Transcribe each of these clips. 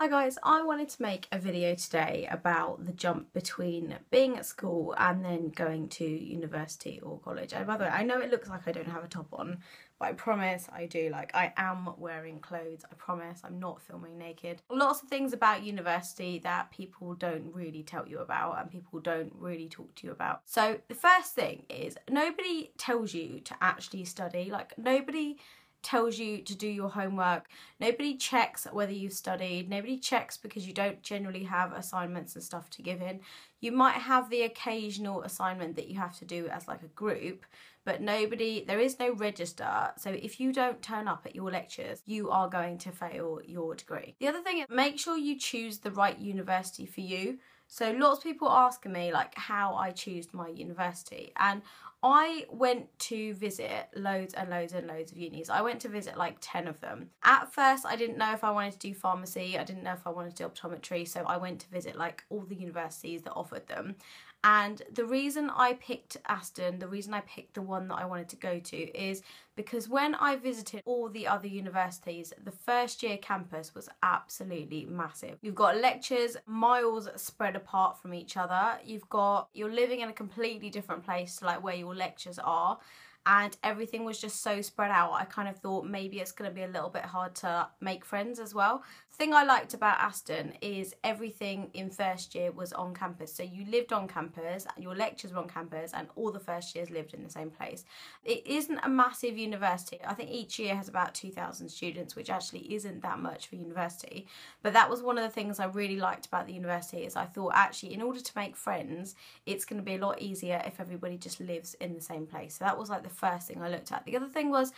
Hi guys, I wanted to make a video today about the jump between being at school and then going to university or college. And by the way, I know it looks like I don't have a top on, but I promise I do. Like, I am wearing clothes. I promise I'm not filming naked. Lots of things about university that people don't really tell you about and people don't really talk to you about. So the first thing is nobody tells you to actually study. Like, nobody tells you to do your homework. Nobody checks whether you've studied. Nobody checks because you don't generally have assignments and stuff to give in. You might have the occasional assignment that you have to do as like a group, but there is no register. So if you don't turn up at your lectures, you are going to fail your degree. The other thing is, make sure you choose the right university for you. So lots of people asking me like how I choose my university, and I went to visit loads and loads and loads of unis. I went to visit like 10 of them. At first I didn't know if I wanted to do pharmacy, I didn't know if I wanted to do optometry, so I went to visit like all the universities that offered them. And the reason I picked Aston, the reason I picked the one that I wanted to go to is because when I visited all the other universities, the first year campus was absolutely massive. You've got lectures miles spread apart from each other. You're living in a completely different place to like where your lectures are. And everything was just so spread out. I kind of thought maybe it's going to be a little bit hard to make friends as well. The thing I liked about Aston is everything in first year was on campus. So you lived on campus, your lectures were on campus, and all the first years lived in the same place. It isn't a massive university. I think each year has about 2,000 students, which actually isn't that much for university. But that was one of the things I really liked about the university, is I thought actually in order to make friends, it's going to be a lot easier if everybody just lives in the same place. So that was like the first thing I looked at. The other thing was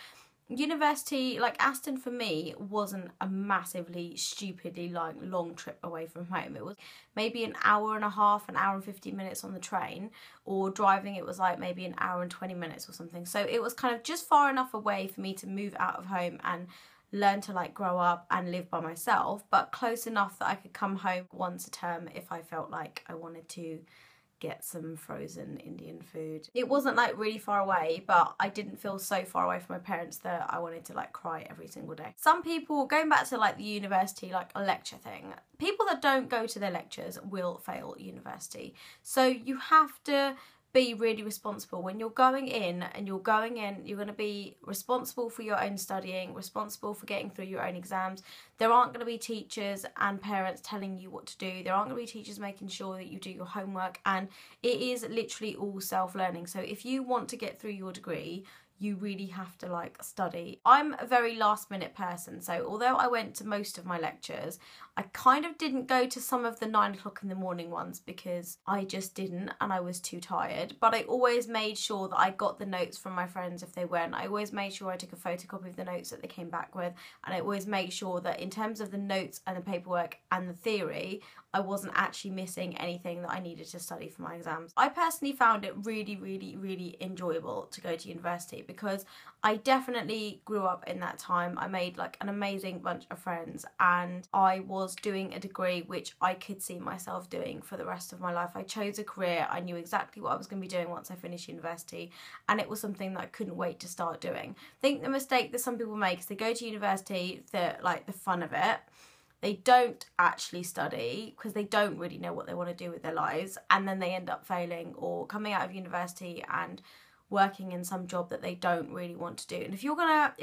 university, like Aston for me wasn't a massively stupidly like long trip away from home. It was maybe an hour and a half, an hour and 15 minutes on the train, or driving it was like maybe an hour and 20 minutes or something. So it was kind of just far enough away for me to move out of home and learn to like grow up and live by myself, but close enough that I could come home once a term if I felt like I wanted to get some frozen Indian food. It wasn't like really far away, but I didn't feel so far away from my parents that I wanted to like cry every single day. Some people, going back to like the university, like a lecture thing, people that don't go to their lectures will fail university. So you have to be really responsible when you're going in, you're going to be responsible for your own studying, responsible for getting through your own exams. There aren't going to be teachers and parents telling you what to do. There aren't going to be teachers making sure that you do your homework, and it is literally all self-learning. So if you want to get through your degree, you really have to like study. I'm a very last minute person, so although I went to most of my lectures, I kind of didn't go to some of the 9 o'clock in the morning ones because I just didn't and I was too tired. But I always made sure that I got the notes from my friends if they went. I always made sure I took a photocopy of the notes that they came back with, and I always made sure that in terms of the notes and the paperwork and the theory, I wasn't actually missing anything that I needed to study for my exams. I personally found it really, really, really enjoyable to go to university because I definitely grew up in that time. I made like an amazing bunch of friends, and I was doing a degree which I could see myself doing for the rest of my life. I chose a career. I knew exactly what I was going to be doing once I finished university, and it was something that I couldn't wait to start doing. I think the mistake that some people make is they go to university for like the fun of it. They don't actually study because they don't really know what they want to do with their lives, and then they end up failing or coming out of university and working in some job that they don't really want to do. And if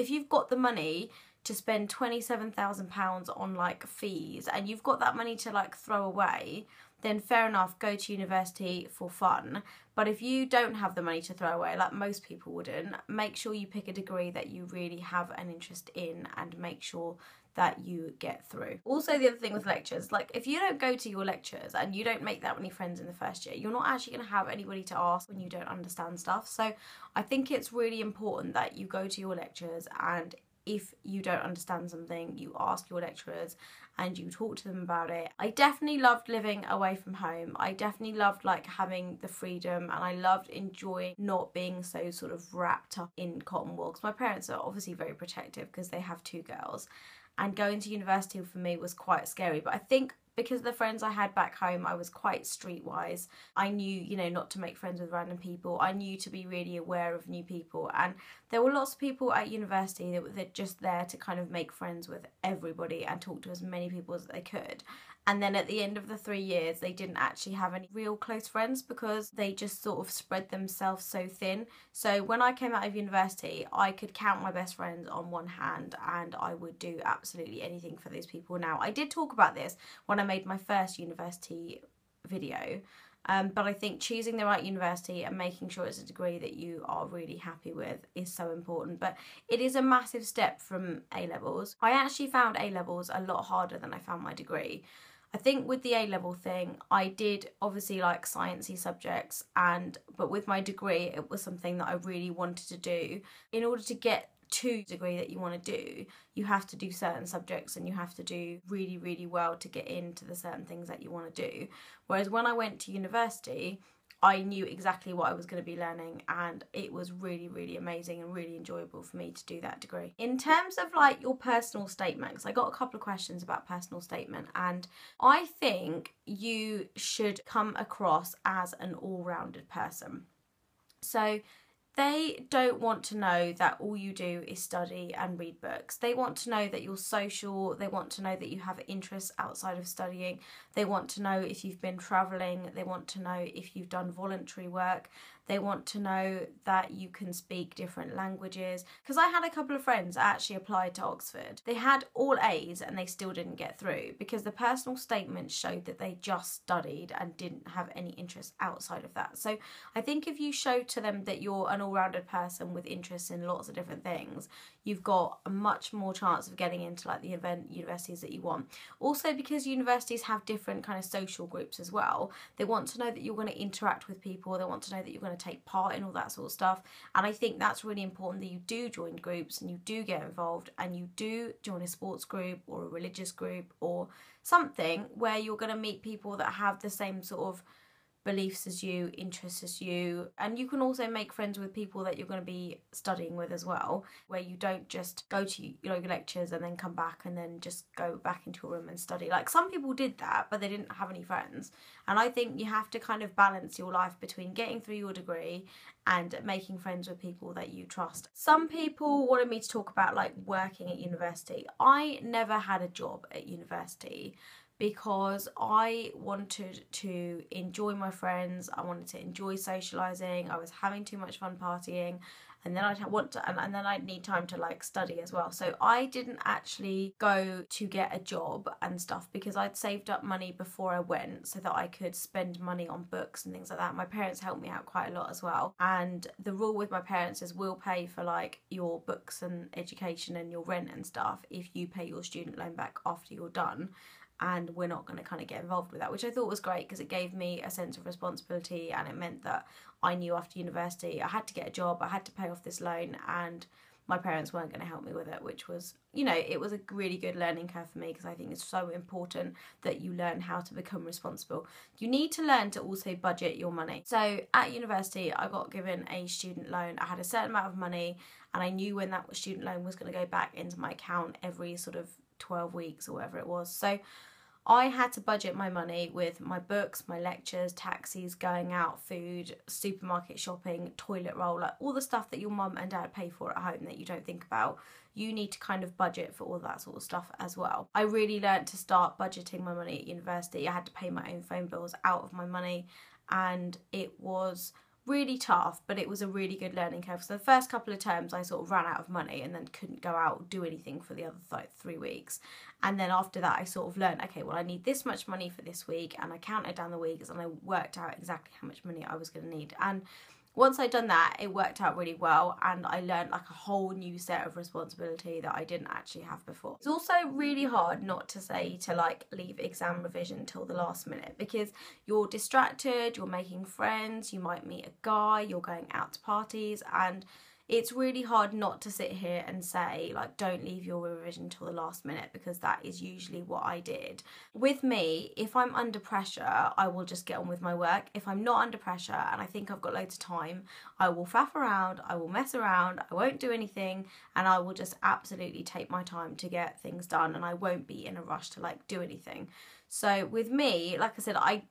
you've got the money to spend £27,000 on like fees, and you've got that money to like throw away, then fair enough, go to university for fun. But if you don't have the money to throw away, like most people wouldn't, make sure you pick a degree that you really have an interest in and make sure that you get through. Also, the other thing with lectures, like if you don't go to your lectures and you don't make that many friends in the first year, you're not actually going to have anybody to ask when you don't understand stuff. So I think it's really important that you go to your lectures, and if you don't understand something, you ask your lecturers and you talk to them about it. I definitely loved living away from home. I definitely loved like having the freedom, and I loved enjoying not being so sort of wrapped up in cotton wool, because my parents are obviously very protective because they have 2 girls. And going to university for me was quite scary. But I think because the friends I had back home, I was quite streetwise. I knew, you know, not to make friends with random people. I knew to be really aware of new people. And there were lots of people at university that were just there to kind of make friends with everybody and talk to as many people as they could. And then at the end of the 3 years, they didn't actually have any real close friends because they just sort of spread themselves so thin. So when I came out of university, I could count my best friends on one hand, and I would do absolutely anything for those people. Now, I did talk about this when I made my first university video, but I think choosing the right university and making sure it's a degree that you are really happy with is so important. But it is a massive step from A-levels. I actually found A-levels a lot harder than I found my degree. I think with the A-level thing, I did obviously like sciencey subjects, but with my degree, it was something that I really wanted to do. In order to get to the degree that you want to do, you have to do certain subjects and you have to do really, really well to get into the certain things that you want to do. Whereas when I went to university, I knew exactly what I was going to be learning, and it was really, really amazing and really enjoyable for me to do that degree. In terms of like your personal statement, because I got a couple of questions about personal statement, and I think you should come across as an all-rounded person. So they don't want to know that all you do is study and read books. They want to know that you're social. They want to know that you have interests outside of studying. They want to know if you've been travelling. They want to know if you've done voluntary work. They want to know that you can speak different languages. Because I had a couple of friends that actually applied to Oxford. They had all A's and they still didn't get through because the personal statement showed that they just studied and didn't have any interest outside of that. So I think if you show to them that you're an all-rounded person with interests in lots of different things, you've got a much more chance of getting into like the universities that you want. Also, because universities have different kind of social groups as well, they want to know that you're going to interact with people. They want to know that you're going to take part in all that sort of stuff. And I think that's really important, that you do join groups and you do get involved and you do join a sports group or a religious group or something where you're going to meet people that have the same sort of beliefs as you, interests as you, and you can also make friends with people that you're going to be studying with as well, where you don't just go to your lectures and then come back and then just go back into a room and study. Like some people did that, but they didn't have any friends. And I think you have to kind of balance your life between getting through your degree and making friends with people that you trust. Some people wanted me to talk about like working at university. I never had a job at university because I wanted to enjoy my friends. I wanted to enjoy socialising. I was having too much fun partying, and then and then I'd need time to like study as well. So I didn't actually go to get a job and stuff because I'd saved up money before I went so that I could spend money on books and things like that. My parents helped me out quite a lot as well. And the rule with my parents is we'll pay for like your books and education and your rent and stuff if you pay your student loan back after you're done. And we're not going to kind of get involved with that, which I thought was great because it gave me a sense of responsibility, and it meant that I knew after university I had to get a job, I had to pay off this loan, and my parents weren't going to help me with it, which was, you know, it was a really good learning curve for me because I think it's so important that you learn how to become responsible. You need to learn to also budget your money. So at university, I got given a student loan. I had a certain amount of money and I knew when that student loan was going to go back into my account every sort of 12 weeks or whatever it was. So I had to budget my money with my books, my lectures, taxis, going out, food, supermarket shopping, toilet roll, like all the stuff that your mum and dad pay for at home that you don't think about. You need to kind of budget for all that sort of stuff as well. I really learned to start budgeting my money at university. I had to pay my own phone bills out of my money, and it was really tough, but it was a really good learning curve. So the first couple of terms I sort of ran out of money and then couldn't go out or do anything for the other 3 weeks. And then after that I sort of learned, okay, well I need this much money for this week, and I counted down the weeks and I worked out exactly how much money I was going to need. And once I'd done that, it worked out really well, and I learned like a whole new set of responsibility that I didn't actually have before. It's also really hard not to say to like leave exam revision till the last minute because you're distracted, you're making friends, you might meet a guy, you're going out to parties, and it's really hard not to sit here and say, like, don't leave your revision till the last minute, because that is usually what I did. With me, if I'm under pressure, I will just get on with my work. If I'm not under pressure and I think I've got loads of time, I will faff around, I will mess around, I won't do anything, and I will just absolutely take my time to get things done, and I won't be in a rush to like do anything. So with me, like I said, I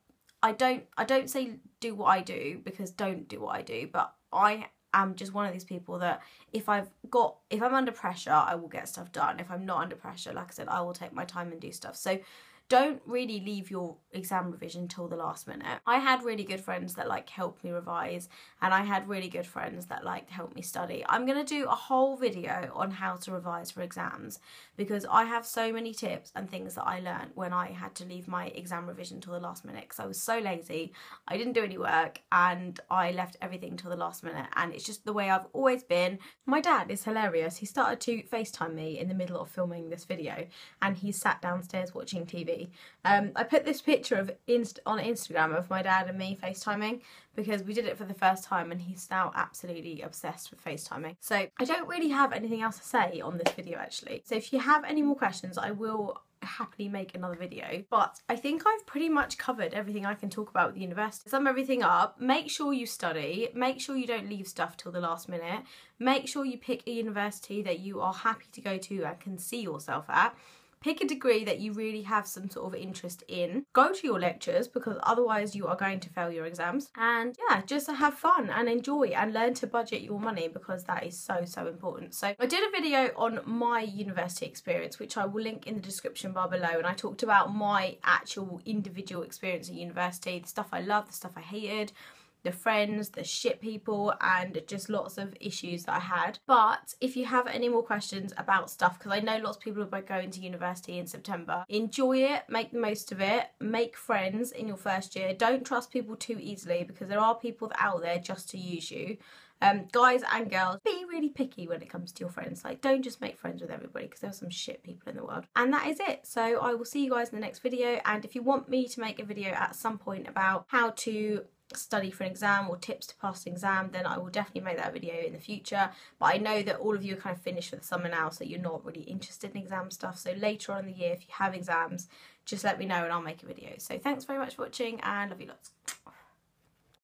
don't say do what I do, because don't do what I do, but I am just one of these people that if I'm under pressure, I will get stuff done. If I'm not under pressure, like I said, I will take my time and do stuff. So don't really leave your exam revision till the last minute. I had really good friends that like helped me revise, and I had really good friends that like helped me study. I'm going to do a whole video on how to revise for exams, because I have so many tips and things that I learned when I had to leave my exam revision till the last minute, because I was so lazy, I didn't do any work, and I left everything till the last minute, and it's just the way I've always been. My dad is hilarious. He started to FaceTime me in the middle of filming this video, and he sat downstairs watching TV. I put this picture of on Instagram of my dad and me FaceTiming, because we did it for the first time, and he's now absolutely obsessed with FaceTiming. So I don't really have anything else to say on this video actually. So if you have any more questions, I will happily make another video, but I think I've pretty much covered everything I can talk about with the university. Sum everything up: make sure you study, make sure you don't leave stuff till the last minute, make sure you pick a university that you are happy to go to and can see yourself at. Pick a degree that you really have some sort of interest in. Go to your lectures, because otherwise you are going to fail your exams. And yeah, just have fun and enjoy and learn to budget your money, because that is so important. So I did a video on my university experience, which I will link in the description bar below, and I talked about my actual individual experience at university, the stuff I loved, the stuff I hated, the friends, the shit people, and just lots of issues that I had. But if you have any more questions about stuff, because I know lots of people are going to university in September, enjoy it, make the most of it, make friends in your first year. Don't trust people too easily, because there are people out there just to use you. Guys and girls, be really picky when it comes to your friends. Like, don't just make friends with everybody, because there's some shit people in the world. And that is it. So I will see you guys in the next video, and if you want me to make a video at some point about how to study for an exam or tips to pass an exam, then I will definitely make that video in the future. But I know that all of you are kind of finished for the summer now, so you're not really interested in exam stuff. So later on in the year, if you have exams, just let me know and I'll make a video. So thanks very much for watching, and love you lots.